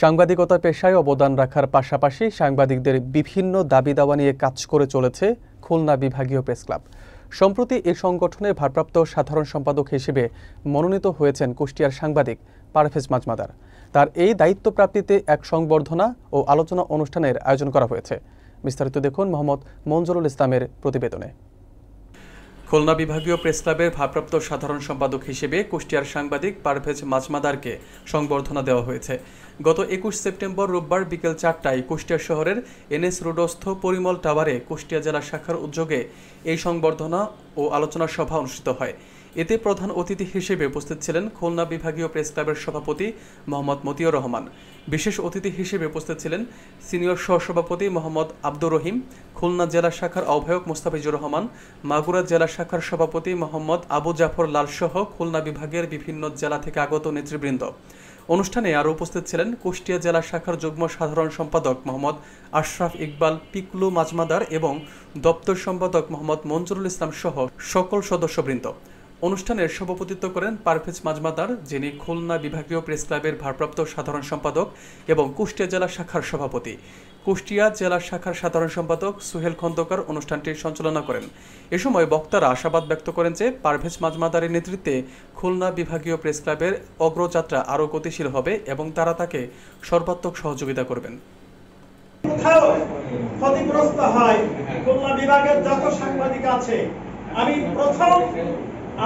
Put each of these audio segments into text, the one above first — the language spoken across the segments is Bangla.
সাংবাদিকতা পেশায় অবদান রাখার পাশাপাশি সাংবাদিকদের বিভিন্ন দাবি দাওয়া নিয়ে কাজ করে চলেছে খুলনা বিভাগীয় প্রেস ক্লাব। সম্প্রতি এই সংগঠনের ভারপ্রাপ্ত সাধারণ সম্পাদক হিসেবে মনোনীত হয়েছেন কুষ্টিয়ার সাংবাদিক পারভেজ মাজমাদার। তার এই দায়িত্ব প্রাপ্তিতে এক সংবর্ধনা ও আলোচনা অনুষ্ঠানের আয়োজন করা হয়েছে। বিস্তারিত দেখুন মোহাম্মদ মঞ্জুরুল ইসলামের প্রতিবেদনে। খুলনা বিভাগীয় প্রেস ক্লাবের ভারপ্রাপ্ত সাধারণ সম্পাদক হিসেবে কুষ্টিয়ার সাংবাদিক পারভেজ মাজমাদারকে সংবর্ধনা দেওয়া হয়েছে। গত 21 সেপ্টেম্বর রোববার বিকেল 4টায় কুষ্টিয়া শহরের NS রোডস্থ পরিমল টাওয়ারে কুষ্টিয়া জেলা শাখার উদ্যোগে এই সংবর্ধনা ও আলোচনা সভা অনুষ্ঠিত হয়। এতে প্রধান অতিথি হিসেবে উপস্থিত ছিলেন খুলনা বিভাগীয় প্রেস ক্লাবের সভাপতি মোহাম্মদ মতিউর রহমান। বিশেষ অতিথি হিসেবে উপস্থিত ছিলেন সিনিয়র সহসভাপতি মোহাম্মদ আব্দুর রহিম, খুলনা জেলা শাখার আহ্বায়ক মোস্তাফিজুর রহমান, মাগুরা জেলা শাখার সভাপতি মোহাম্মদ আবু জাফর লাল সহ খুলনা বিভাগের বিভিন্ন জেলা থেকে আগত নেতৃবৃন্দ। অনুষ্ঠানে আরও উপস্থিত ছিলেন কুষ্টিয়া জেলা শাখার যুগ্ম সাধারণ সম্পাদক মোহাম্মদ আশরাফ ইকবাল পিকলু মাজমাদার এবং দপ্তর সম্পাদক মোহাম্মদ মঞ্জুরুল ইসলাম সহ সকল সদস্যবৃন্দ। অনুষ্ঠানের সভাপতিত্ব করেন পারভেজ মাজমাদার, যিনি খুলনা বিভাগীয় প্রেস ক্লাবের ভারপ্রাপ্ত সাধারণ সম্পাদক এবং কুষ্টিয়া জেলা শাখার সভাপতি। কুষ্টিয়া জেলা শাখার সাধারণ সম্পাদক সুহেল খন্দকার অনুষ্ঠানটির সঞ্চালনা করেন। এ সময় বক্তারা আশাবাদ ব্যক্ত করেন যে পারভেজ মাজমাদারের নেতৃত্বে খুলনা বিভাগীয় প্রেস ক্লাবের অগ্রযাত্রা আরও গতিশীল হবে এবং তারা তাকে সর্বাত্মক সহযোগিতা করবেন। ক্ষতিগ্রস্ত হয় খুলনা বিভাগের যত সাংবাদিক আছে, আমি প্রথম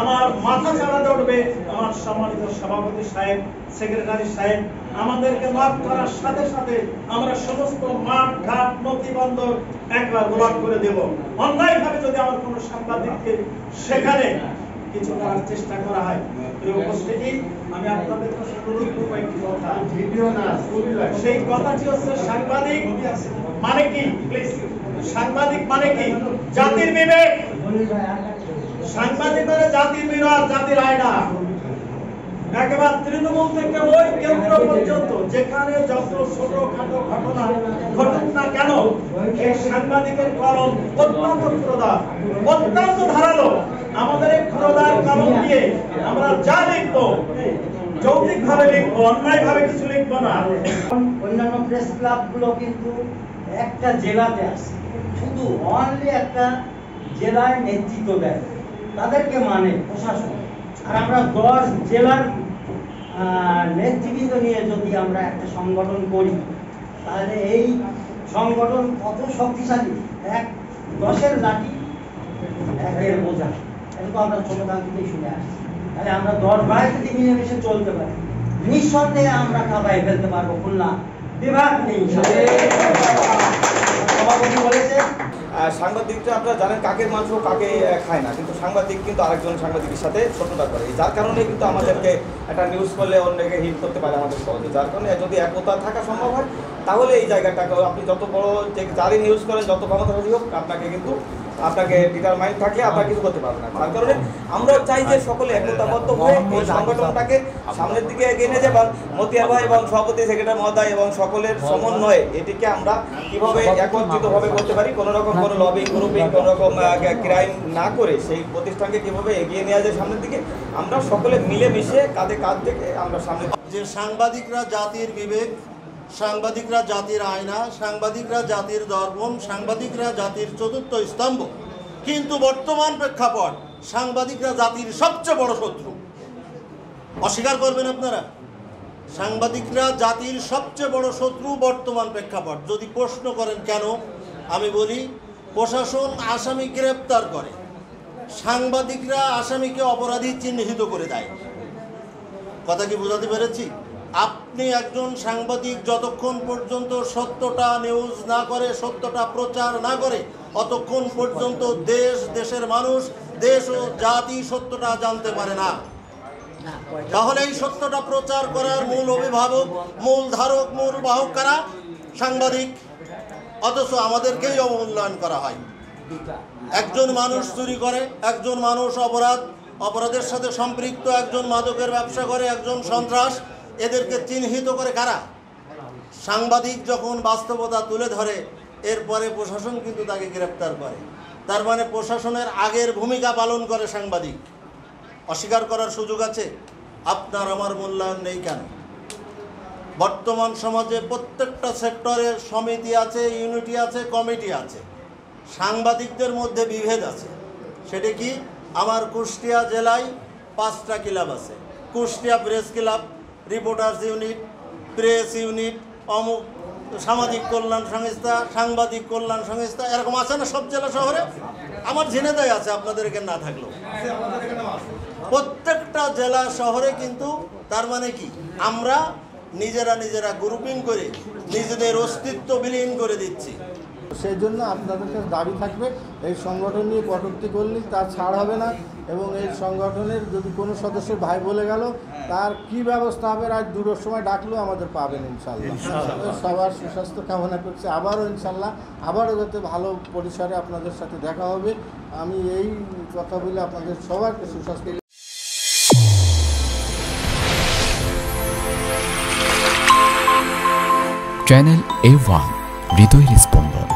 আমার মাথা চালাতে উঠবে আমার সম্মানিত সভাপতি সাহেব, সেক্রেটারি সাহেব। আমাদেরকে মাফ করার সাথে সাথে আমরা সমস্ত মাঠ ঘাট নথিবন্দর একবার ব্লক করে দেব। অন্যায়ভাবে যদি আমার কোনো সাংবাদিককে সেখানে কিছু করার চেষ্টা করা হয়, উপস্থিতি আমি আপনাদের কাছে অনুরোধ করব একটি কথা, ভিডিও না সেই কথাটি হচ্ছে সাংবাদিক মানে কি, প্লিজ, সাংবাদিক মানে কি? জাতির বিবেক। সাংবাদিক মানে জাতির বিরাট, জাতির আয়না। একেবারে তৃণমূল থেকে ওই কেন্দ্র পর্যন্ত যেখানে যত ছোটখাটো ঘটনা ঘটুক না কেন, এই সাংবাদিকের কলম অত্যন্ত প্রদান, অত্যন্ত ধারালো। আমাদের এই প্রদান কলম দিয়ে আমরা যা লিখবো যৌক্তিকভাবে লিখবো, অন্যায়ভাবে কিছু লিখবো না। অন্যান্য প্রেস ক্লাবগুলো কিন্তু একটা জেলাতে আছে, শুধু অনলি একটা জেলায় নেতৃত্ব দেয়, তাদেরকে মানে প্রশাসন। আর আমরা 10 জেলার নেতৃবৃন্দ নিয়ে যদি আমরা একটা সংগঠন করি, তাহলে এই সংগঠন কত শক্তিশালী। 10-এর লাঠি 1-এর বোঝা, এটা তো আমরা ছোটকাল থেকেই শুনে আসছি। তাহলে আমরা 10 ভাই যদি মিলেমিশে চলতে পারি, নিঃসন্দেহে আমরা কাবায় ফেলতে পারবো খুলনা বিভাগ নেই। সভাপতি বলেছে সাংবাদিকরা আপনারা জানেন কাকের মাংস কাকে খায় না, কিন্তু সাংবাদিক কিন্তু আরেকজন সাংবাদিকের সাথে শত্রুতা করে, যার কারণে কিন্তু আমাদেরকে একটা নিউজ করলে অন্যকে হিট করতে পারে আমাদের সহজে। যার কারণে যদি একতা থাকা সম্ভব হয়, তাহলে এই জায়গাটাকে আপনি যত বড় যে যারই নিউজ করেন, যত ক্ষমতাশালী হোক, আপনাকে ডিটারমাইন্ড থাকলে আপনারা কিছু করতে পারবেন না। যার কারণে আমরা চাই যে সকলে একতাবদ্ধ হয়ে এই সংগঠনটাকে সামনের দিকে এগিয়ে নিয়ে যাবেন। মতিয়ার ভাই এবং সভাপতি সেক্রেটারি মহোদয় এবং সকলের সমন্বয়ে এটিকে আমরা কিভাবে একত্রিতভাবে করতে পারি, কোনো রকম কোনো লবিং গ্রুপিং, কোনো রকম ক্রাইম না করে সেই প্রতিষ্ঠানকে কিভাবে এগিয়ে নেওয়া যায় সামনের দিকে, আমরা সকলে মিলেমিশে কাঁধে কাঁধ থেকে আমরা সামনে। যে সাংবাদিকরা জাতির বিবেক, সাংবাদিকরা জাতির আয়না, সাংবাদিকরা জাতির দর্পণ, সাংবাদিকরা জাতির চতুর্থ স্তম্ভ, কিন্তু বর্তমান প্রেক্ষাপট সাংবাদিকরা জাতির সবচেয়ে বড় শত্রু। অস্বীকার করবেন আপনারা? সাংবাদিকরা জাতির সবচেয়ে বড় শত্রু বর্তমান প্রেক্ষাপট। যদি প্রশ্ন করেন কেন, আমি বলি প্রশাসন আসামি গ্রেপ্তার করে, সাংবাদিকরা আসামিকে অপরাধী চিহ্নিত করে দেয়। কথা কি বোঝাতে পেরেছি? আপনি একজন সাংবাদিক যতক্ষণ পর্যন্ত সত্যটা নিউজ না করে, সত্যটা প্রচার না করে, অতক্ষণ পর্যন্ত দেশের মানুষ, দেশ ও জাতি সত্যটা জানতে পারে না। তাহলে এই সত্যটা প্রচার করার মূল অভিভাবক, মূল ধারক, মূল বাহক কারা? সাংবাদিক। অথচ আমাদেরকেই অবমূল্যায়ন করা হয়। একজন মানুষ চুরি করে, একজন মানুষ অপরাধের সাথে সম্পৃক্ত, একজন মাদকের ব্যবসা করে, একজন সন্ত্রাস, এদেরকে চিহ্নিত করে কারা? সাংবাদিক যখন বাস্তবতা তুলে ধরে, এরপরে প্রশাসন কিন্তু তাকে গ্রেপ্তার করে। তার মানে প্রশাসনের আগের ভূমিকা পালন করে সাংবাদিক। অস্বীকার করার সুযোগ আছে? আপনার আমার মূল্যায়ন নেই কেন? বর্তমান সমাজে প্রত্যেকটা সেক্টরে সমিতি আছে, ইউনিটি আছে, কমিটি আছে। সাংবাদিকদের মধ্যে বিভেদ আছে। সেটা কি? আমার কুষ্টিয়া জেলায় 5টা ক্লাব আছে। Kushtia press club, reporters unit, press unit, অমুক সামাজিক কল্যাণ সংস্থা, সাংবাদিক কল্যাণ সংস্থা, এরকম আছে না সব জেলা শহরে? আমার ঝিনাইদহে আছে, আপনাদের এখানে না থাকলেও। প্রত্যেকটা জেলা শহরে কিন্তু তার মানে কি আমরা নিজেরা গ্রুপিং করে নিজেদের অস্তিত্ব বিলীন করে দিচ্ছি। সেই জন্য আপনাদের কাছে দাবি থাকবে, এই সংগঠন নিয়ে কটূক্তি করলে তার ছাড় হবে না, এবং এই সংগঠনের যদি কোনো সদস্যের ভাই বলে গেল তার কি ব্যবস্থা হবে, রাত 2টার সময় ডাকলেও আমাদের পাবেন ইনশাল্লাহ। সবার সুস্বাস্থ্য কামনা করছি। আবারও ইনশাল্লাহ আবারও যাতে ভালো পরিসরে আপনাদের সাথে দেখা হবে, আমি এই কথা বলে আপনাদের সবার সুস্বাস্থ্য। চ্যানেল A1 হৃদয়ের স্পন্দন।